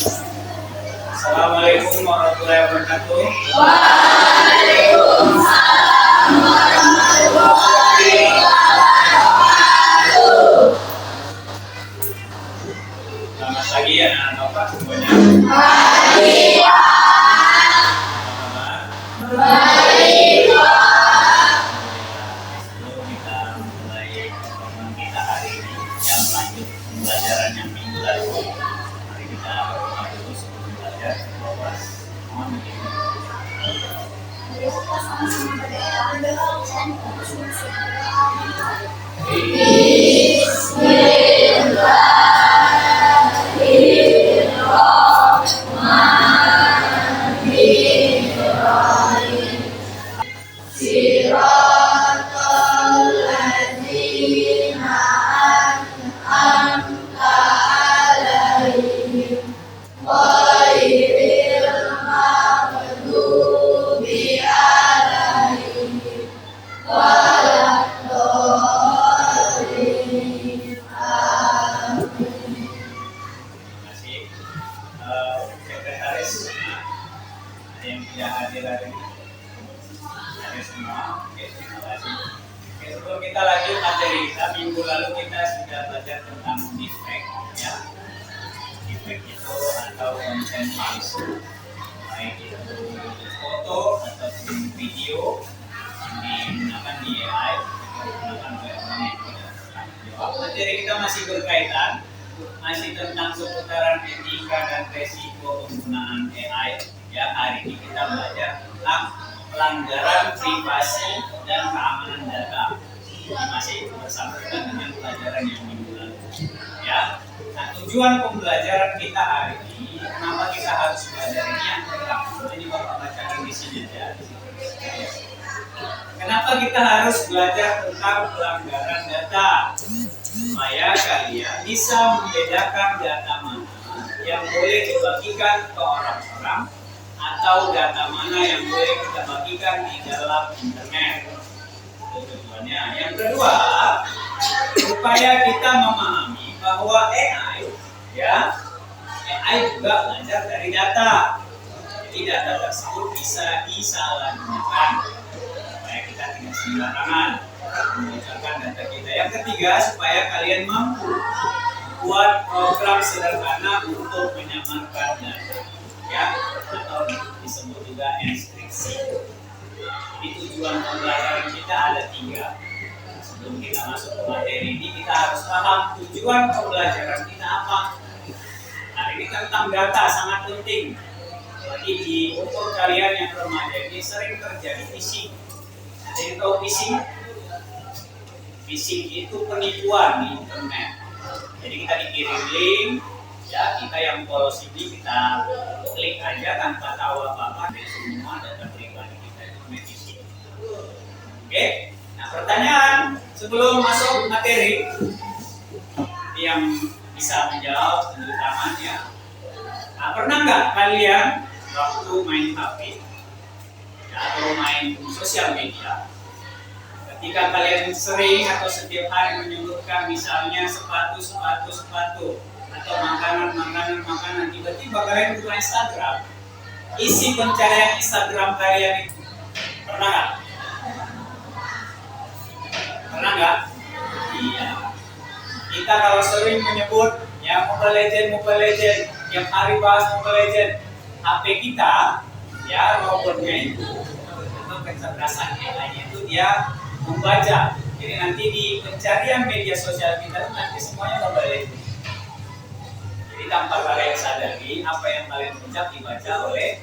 Assalamualaikum warahmatullahi wabarakatuh. Waalaikumsalam warahmatullahi wabarakatuh. Selamat pagi anak-anak Bapak semuanya. Pagi Pak. Baik Pak. Sebelum kita mulai pertemuan kita hari ini yang lanjut pembelajaran yang minggu lalu, mari kita berdoa dulu sebelum belajar. Mohon izin. Bismillahirrahmanirrahim. Siratal ladzina an'amta 'alaihim ghairil maghdubi 'alaihim waladdallin. Amin. Terima kasih. Sekretaris yang tidak hadir hari ini. Ada semua. Oke, terima kasih. Oke, sebelum kita lanjut materi kita, minggu lalu kita sudah belajar tentang defect, ya. Defect itu atau konten palsu, baik itu foto ataupun video yang digunakan di AI, digunakan oleh orang yang tidak bertanggung. Materi kita masih berkaitan, masih tentang seputaran etika dan resiko penggunaan AI. Ya, hari ini kita belajar tentang pelanggaran privasi dan keamanan data. Ini masih bersangkutan dengan pelajaran yang minggu lalu. Ya, nah, tujuan pembelajaran kita hari ini, kenapa kita harus belajar ini yang pertama, ini Bapak bacakan di sini aja. Kenapa kita harus belajar tentang pelanggaran data? Supaya kalian bisa membedakan data mana yang boleh dibagikan ke orang-orang atau data mana yang boleh kita bagikan di dalam internet. Itu tujuannya. Yang kedua, supaya kita memahami bahwa AI juga belajar dari data. Jadi data tersebut bisa disalahgunakan. Supaya kita tidak sembarangan membocorkan data kita. Yang ketiga, supaya kalian mampu buat program sederhana untuk menyamarkan data, ya, atau disebut juga enkripsi. Jadi tujuan pembelajaran kita ada 3. Sebelum kita masuk ke materi ini, kita harus paham tujuan pembelajaran kita apa. Nah, ini tentang data sangat penting. Jadi di umur kalian yang remaja ini sering terjadi phishing. Ada yang tahu phishing? Phishing itu penipuan di internet. Jadi kita dikirim link, ya, kita yang polos ini kita klik aja tanpa tahu apa-apa, dan semua data pribadi kita itu phishing. Oke, nah pertanyaan sebelum masuk materi yang bisa menjawab tentu tangan, ya. Nah, pernah nggak kalian waktu main HP, ya, atau main sosial media, ketika kalian sering atau setiap hari menyebutkan misalnya sepatu, atau makanan, tiba-tiba kalian buka Instagram, isi pencarian Instagram kalian itu pernah nggak? Pernah nggak? Iya. Kita kalau sering menyebut ya Mobile Legend, yang hari bahas Mobile Legend, HP kita, ya, robotnya itu atau kecerdasan AI itu dia membaca. Jadi nanti di pencarian media sosial kita nanti semuanya Mobile Legend. Jadi tanpa kalian sadari, apa yang kalian ucap dibaca oleh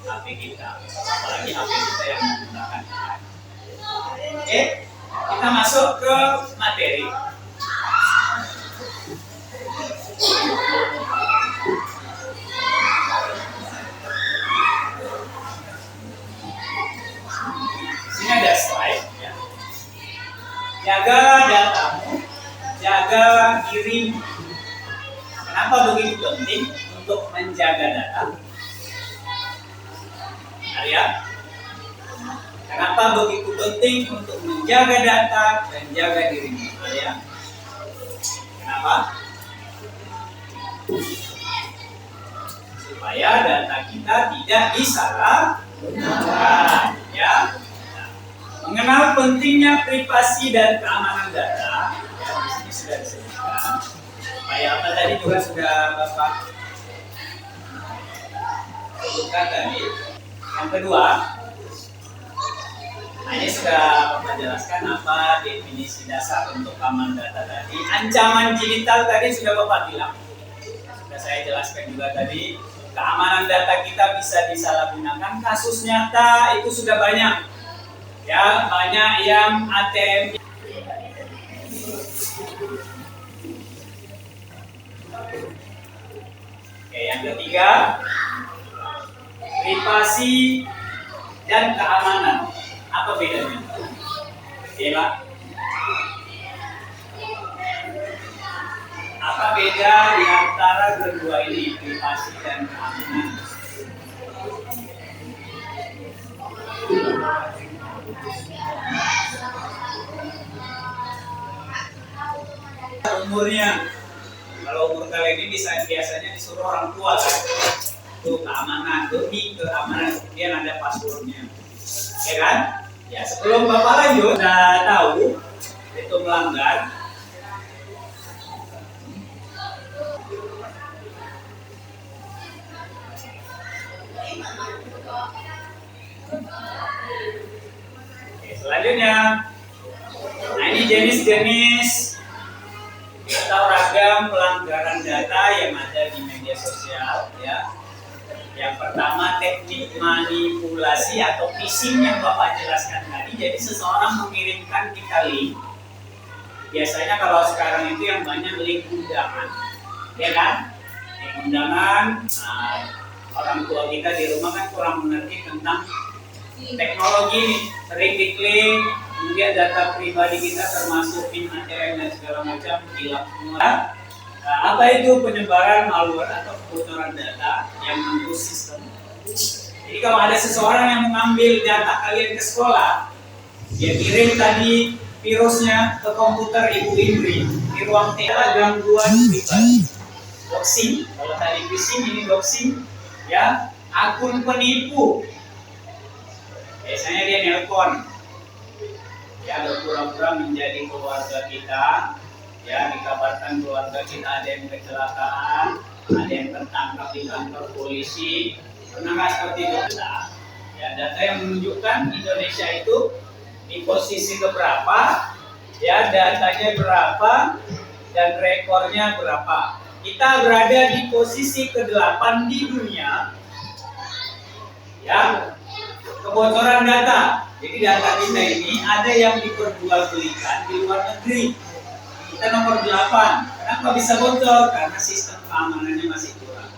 HP kita, apalagi HP kita yang menggunakan AI. Oke, kita masuk ke materi. Sini ada slide, ya. Jaga datamu, jaga dirimu. Kenapa begitu penting untuk menjaga data? Arya, kenapa begitu penting untuk menjaga data dan jaga dirimu? Arya, kenapa? supaya data kita tidak disalahgunakan, ya. Mengenal pentingnya privasi dan keamanan data, ya, di sini sudah disebutkan. Supaya apa tadi juga sudah Bapak sebutkan tadi. Yang kedua, ini sudah Bapak jelaskan apa definisi dasar untuk keamanan data tadi. Ancaman digital tadi sudah Bapak bilang. Sudah saya jelaskan juga tadi. Keamanan data kita bisa disalahgunakan. Kasus nyata itu sudah banyak. Ya, banyak yang ATM. Oke, yang ketiga, privasi dan keamanan. Apa bedanya? Ya, Pak? Apa beda di antara kedua ini, privasi dan keamanan? Umurnya, kalau umur kalian ini biasanya disuruh orang tua kan, tuh keamanan, demi keamanan, kemudian ada passwordnya, ya kan? Ya, sebelum Bapak lanjut, sudah tahu itu melanggar. Oke, selanjutnya, nah ini jenis-jenis atau ragam pelanggaran data yang ada di media sosial, ya. Yang pertama, teknik manipulasi atau phishing yang Bapak jelaskan tadi. Jadi seseorang mengirimkan kita link. Biasanya kalau sekarang itu yang banyak link undangan, ya kan? Link undangan. Nah, orang tua kita di rumah kan kurang mengerti tentang teknologi nih. Sering diklik, kemudian data pribadi kita termasuk PIN ATM dan segala macam hilang semua. Nah, apa itu penyebaran malware atau kebocoran data yang mengganggu sistem? Jadi kalau ada seseorang yang mengambil data kalian ke sekolah, dia kirim tadi virusnya ke komputer Ibu Indri di ruang TK, gangguan pribadi, doxing. Kalau tadi phishing, ini doxing, ya, akun penipu. Biasanya dia nelpon, ya, berpura-pura menjadi keluarga kita, ya, dikabarkan keluarga kita ada yang kecelakaan, ada yang tertangkap di kantor polisi. Pernah nggak seperti itu? Ya, data yang menunjukkan Indonesia itu di posisi keberapa, ya, datanya berapa, dan rekornya berapa. Kita berada di posisi ke-8 di dunia, ya, kebocoran data. Jadi data kita ini ada yang diperjualbelikan di luar negeri. Kita nomor 8. Kenapa bisa bocor? Karena sistem keamanannya masih kurang.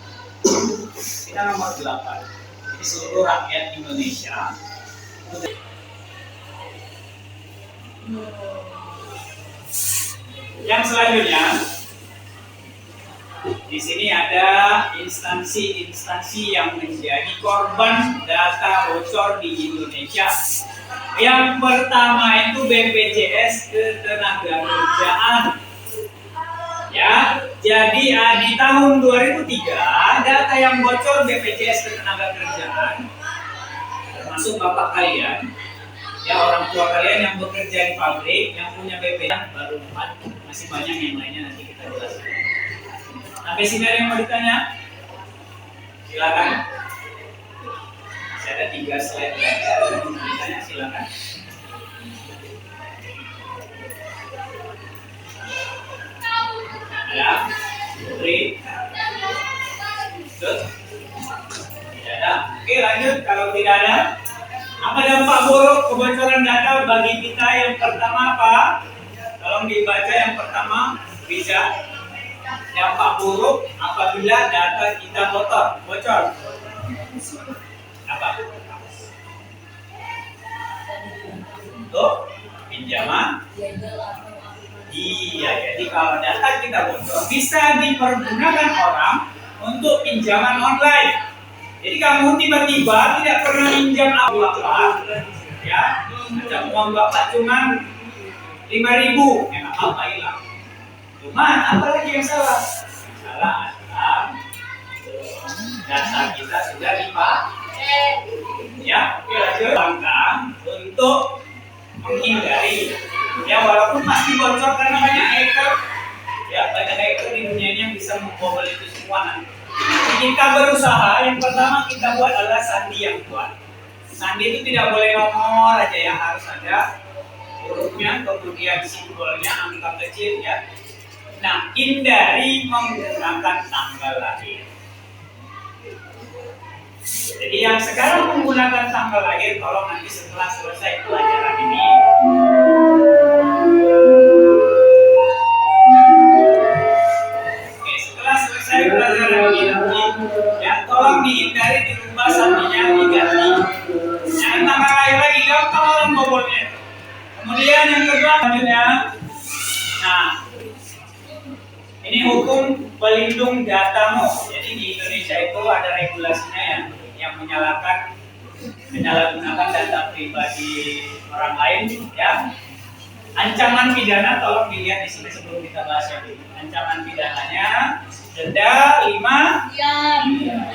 Kita nomor 8. Jadi seluruh rakyat Indonesia. Yang selanjutnya, di sini ada instansi-instansi yang menjadi korban data bocor di Indonesia. Yang pertama itu BPJS Ketenagakerjaan. Ya, jadi di tahun 2003 data yang bocor BPJS Ketenagakerjaan, termasuk bapak kalian, ya, orang tua kalian yang bekerja di pabrik, yang punya BPJS baru 4, masih banyak yang lainnya nanti kita jelaskan. Sampai sini ada yang mau ditanya? Silakan. Masih ada 3 slide lagi. Ada yang mau ditanya? Silakan. Ada? Putri? Tidak ada? Oke, lanjut. Kalau tidak ada, apa dampak buruk kebocoran data bagi kita? Yang pertama apa? Tolong dibaca yang pertama, bisa. Dampak buruk apabila data kita bocor. Apa? Untuk pinjaman. Iya, jadi kalau data kita bocor bisa dipergunakan orang untuk pinjaman online. Jadi kamu tiba-tiba tidak pernah pinjam apa-apa, ya, macam uang bapak cuma 5.000, enak apa hilang. Cuman apa lagi yang salah? Salah adalah data kita sudah dipakai. Ya, oke lanjut. Langkah untuk menghindari, ya walaupun pasti bocor karena banyak hacker, ya banyak hacker di dunia ini yang bisa membobol itu semua nanti. Kita berusaha, yang pertama kita buat adalah sandi yang kuat. Sandi itu tidak boleh nomor aja ya, harus ada hurufnya, kemudian simbolnya, angka kecil ya. Nah, hindari menggunakan tanggal lahir. Jadi yang sekarang menggunakan tanggal lahir, tolong nanti setelah selesai pelajaran ini, oke, setelah selesai pelajaran ini nanti, ya tolong dihindari, dirubah sandinya, diganti. Jangan tanggal lahir lagi, gampang orang bobolnya. Kemudian yang kedua selanjutnya, nah ini hukum pelindung datamu. Jadi di Indonesia itu ada regulasinya ya, yang menyalahgunakan data pribadi orang lain ya. Ancaman pidana tolong dilihat di sini sebelum kita bahas yang ini. Ancaman pidananya denda 5.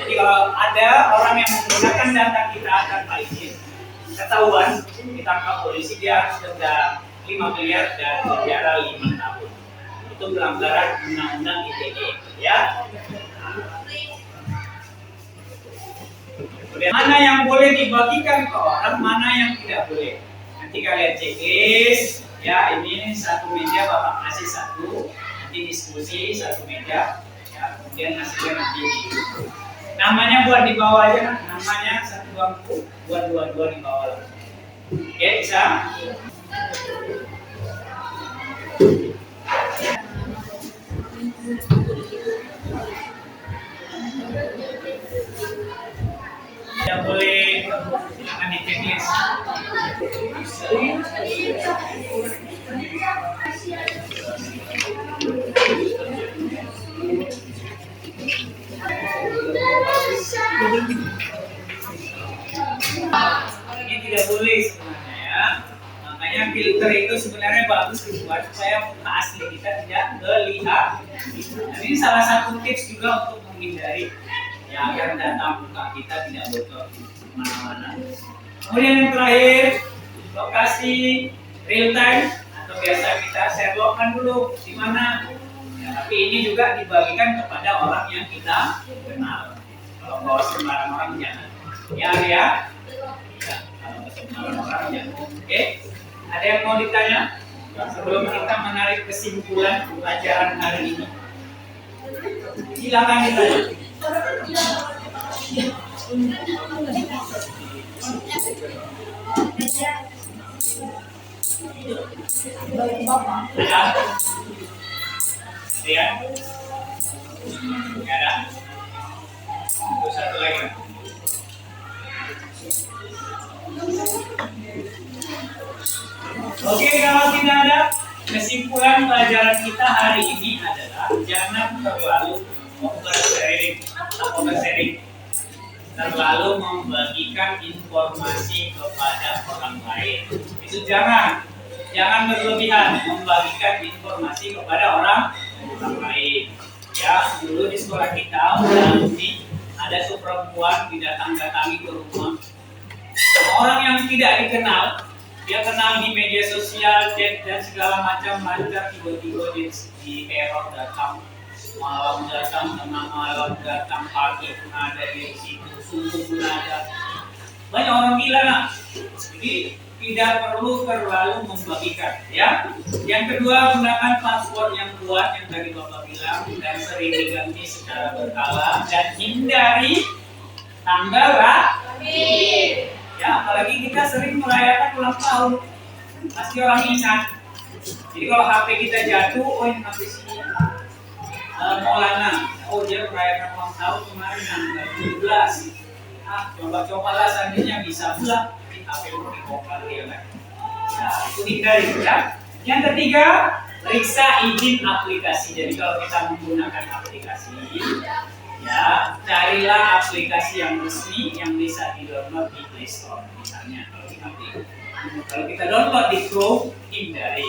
Jadi kalau ada orang yang menggunakan data kita tanpa izin, ketahuan ditangkap polisi, dia harus denda 5 miliar dan penjara 5 tahun. Itu pelanggaran undang-undang ITE ya. Kemudian mana yang boleh dibagikan ke orang, mana yang tidak boleh. Nanti kalian cek ya, ini satu meja Bapak kasih satu, nanti diskusi satu meja ya, kemudian hasilnya nanti namanya buat di bawah aja, namanya satu bangku buat dua-dua di bawah langsung. Oke, bisa? Tidak boleh, silakan di checklist. Ini tidak boleh sebenarnya ya. Makanya filter itu sebenarnya bagus dibuat supaya muka asli kita tidak terlihat. Dan ini salah satu tips juga untuk menghindari ya, agar data muka kita tidak bocor kemana-mana. Kemudian yang terakhir, lokasi real time atau biasa kita Sherlockan dulu di mana. Ya, tapi ini juga dibagikan kepada orang yang kita kenal. Kalau bawa sembarang orang jangan. Ya, ya. Kalau sembarang orang jangan. Oke. Ada yang mau ditanya sebelum kita menarik kesimpulan pelajaran hari ini? Silakan ditanya. Ada? Ya? Nggak ada? Itu satu lagi. Oke, kalau tidak ada, kesimpulan pelajaran kita hari ini adalah jangan terlalu oversharing, terlalu membagikan informasi kepada orang lain. Itu jangan berlebihan membagikan informasi kepada orang lain. Ya, dulu di sekolah kita ada tuh perempuan didatang-datangi ke rumah sama orang yang tidak dikenal. Dia kenal di media sosial, chat dan segala macam, lancar tiba-tiba di error datang, malam datang, tengah malam datang, pagi pun ada di situ, subuh pun ada. Banyak orang gila nak. Jadi tidak perlu terlalu membagikan ya. Yang kedua, gunakan password yang kuat yang tadi Bapak bilang dan sering diganti secara berkala dan hindari tanggal lahir. Ya, apalagi kita sering merayakan ulang tahun, pasti orang ingat. Jadi kalau HP kita jatuh, oh ini HP sini Maulana, oh dia merayakan ulang tahun kemarin tanggal 17. Coba-cobalah seandainya bisa pula di HP itu dibongkar dia kan. Ya, itu hindari ya. Yang ketiga, periksa izin aplikasi. Jadi kalau kita menggunakan aplikasi, ya, carilah aplikasi yang resmi yang bisa di-download di Play Store misalnya. Kalau kita download di Chrome, hindari.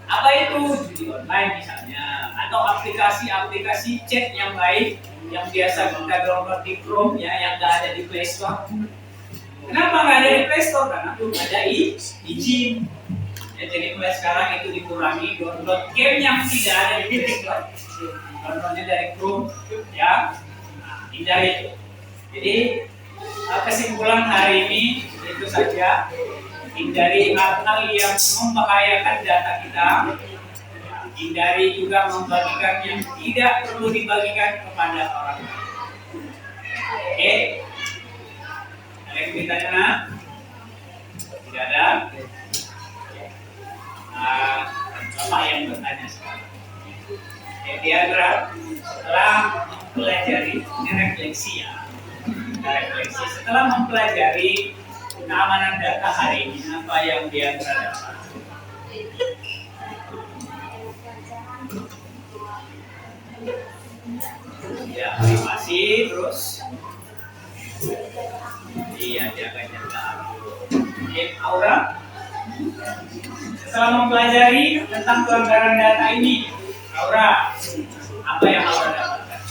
Apa itu? Judi online misalnya, atau aplikasi-aplikasi chat yang baik yang biasa kita download di Chrome ya, yang nggak ada di Play Store. Kenapa nggak ada di Play Store? Karena belum ada izin. Ya, jadi mulai sekarang itu dikurangi download game yang tidak ada di Play Store. Downloadnya dari Chrome ya. Nah, hindari itu. Jadi kesimpulan hari ini itu saja, hindari hal-hal yang membahayakan data kita, hindari juga membagikan yang tidak perlu dibagikan kepada orang lain. Oke, ada yang bertanya? Tidak ada? Bapak yang bertanya sekarang. Diandra, setelah mempelajari ini refleksi ya. Refleksi setelah mempelajari keamanan data hari ini, apa yang dia dapat? Ya, privasi terus. Iya, jaga-jaga. Aura, setelah mempelajari tentang pelanggaran data ini, Aura, apa yang Aura dapatkan?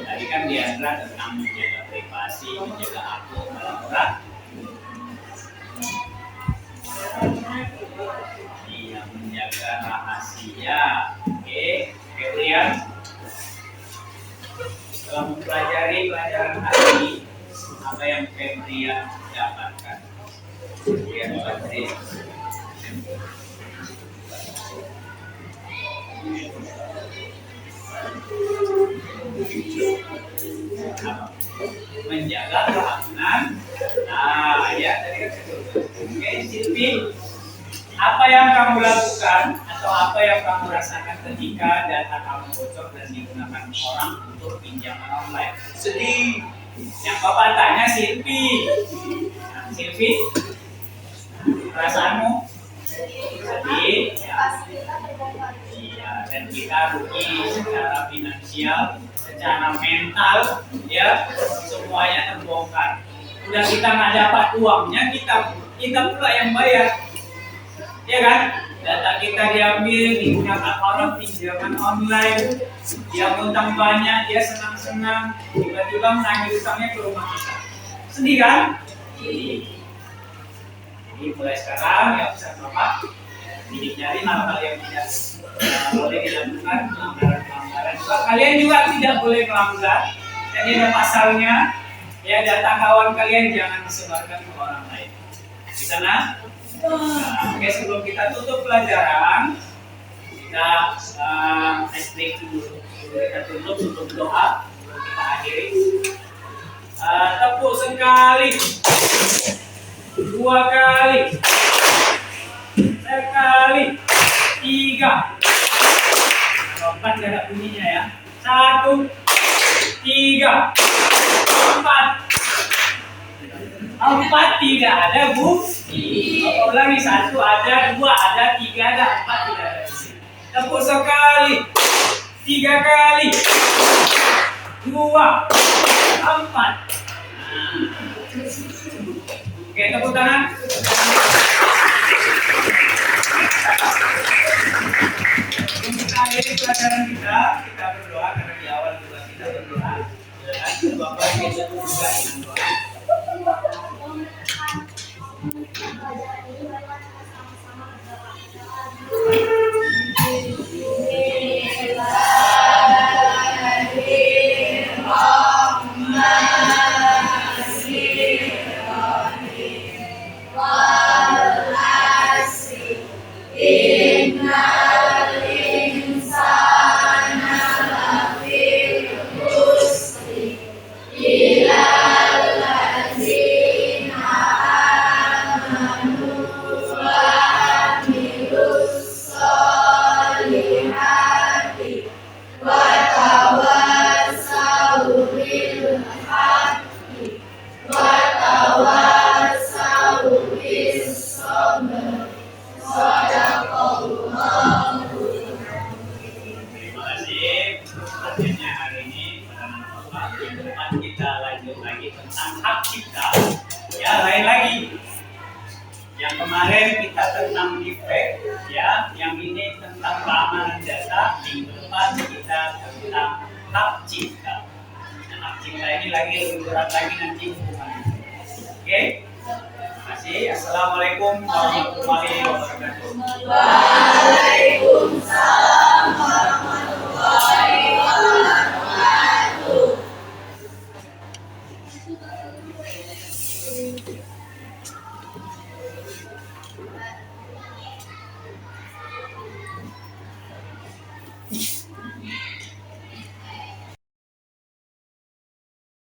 Tadi kan Diandra tentang menjaga privasi, menjaga akun, Aura. Iya, menjaga rahasia. Oke, Febrian. Setelah mempelajari pelajaran hari ini, apa yang Febrian dapatkan? Febrian Badri. Menjaga keamanan. Nah, ya tadi kan saya. Oke, Silvi, apa yang kamu lakukan atau apa yang kamu rasakan ketika data kamu bocor dan digunakan orang untuk pinjaman online? Sedih. Yang Bapak tanya Silvi. Nah, Silvi, perasaanmu? Sedih. Ya. Iya, dan kita rugi secara finansial, secara mental, ya, semuanya terbongkar. Udah kita nggak dapat uangnya, kita pula yang bayar, ya kan? Data kita diambil, digunakan orang pinjaman online, dia ngutang banyak, dia senang-senang, tiba-tiba menagih utangnya ke rumah kita. Sedih kan? Jadi mulai sekarang ya pesan Bapak, hindari hal-hal yang tidak boleh dilakukan, pelanggaran. Kalian juga tidak boleh melanggar. Jadi ada pasalnya, ya data kawan kalian jangan disebarkan ke orang lain. Di sana. Nah, oke, sebelum kita tutup pelajaran, kita break dulu. Kita tutup untuk doa. Kita akhiri. Tepuk sekali, 2 kali, sekali, 3. Kalau 4 gak ada bunyinya ya. 1, 3, 4. 4 tidak ada bunyi. Ulangi, 1 ada, 2 ada, 3 ada, 4 tidak ada. Tepuk sekali, 3 kali, 2, 4. Oke, tepuk tangan. Untuk akhiri pelajaran kita berdoa karena di awal juga kita berdoa. Bapak kita juga dengan doa. Kita lanjut lagi tentang hak cipta, ya. sekali lagi. Yang kemarin kita tentang defect, ya, yang ini tentang keamanan data, minggu depan kita tentang hak cipta. Nah, hak cipta ini lagi lebih berat lagi nanti hukumannya. Oke? Terima kasih. Assalamualaikum warahmatullahi wabarakatuh.